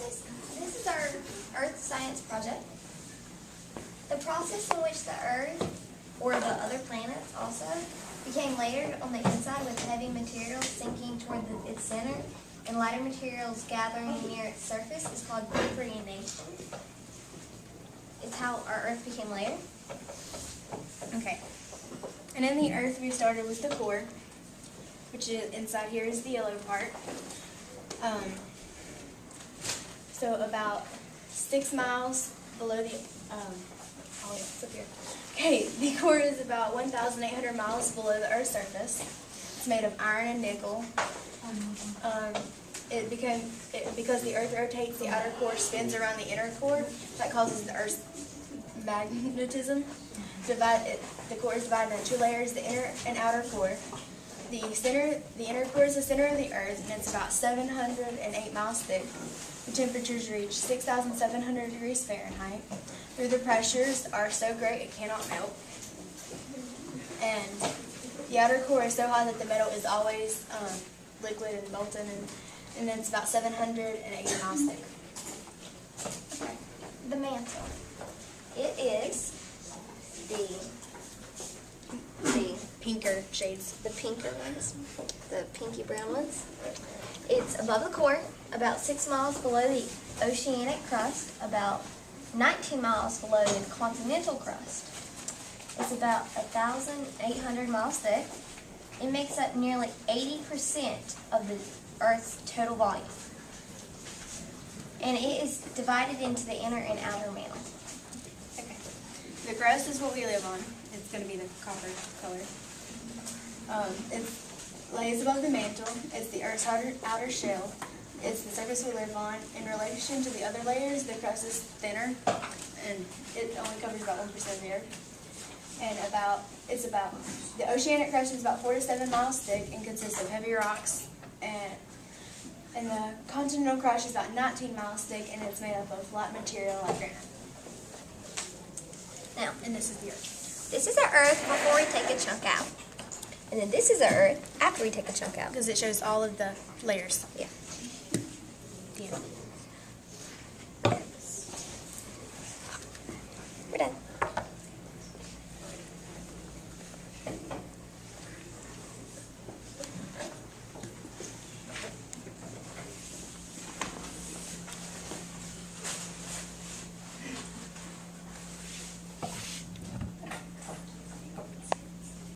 guys. This is our Earth Science project. The process in which the Earth, or the other planets also, became layered on the inside with heavy materials sinking toward its center and lighter materials gathering near its surface is called differentiation. It's how our Earth became layered. Okay. And in the Earth, we started with the core, which is inside here is the yellow part. So about 6 miles below the, oh yeah, it's up here. Okay, the core is about 1,800 miles below the Earth's surface. It's made of iron and nickel. Because the Earth rotates, the outer core spins around the inner core. That causes the Earth's magnetism. The core is divided into 2 layers, the inner and outer core. The inner core is the center of the Earth, and it's about 708 miles thick. The temperatures reach 6,700 degrees Fahrenheit. The pressures are so great it cannot melt. And the outer core is so hot that the metal is always liquid and molten, and then it's about 780 miles thick. Okay. The mantle. It is the Pinker shades. the pinker ones, the pinky brown ones. It's above the core, about 6 miles below the oceanic crust, about 19 miles below the continental crust. It's about 1,800 miles thick. It makes up nearly 80% of the Earth's total volume. And it is divided into the inner and outer mantle. Okay. The crust is what we live on. It's going to be the copper color. It lays above the mantle. It's the Earth's outer shell. It's the surface we live on. In relation to the other layers, the crust is thinner, and it only covers about 1% of the Earth. And the oceanic crust is about 4 to 7 miles thick and consists of heavy rocks, and the continental crust is about 19 miles thick, and it's made up of flat material like granite. Now, And this is the Earth. this is our Earth before we take a chunk out. And then this is our Earth after we take a chunk out. Because it shows all of the layers. Yeah. The end.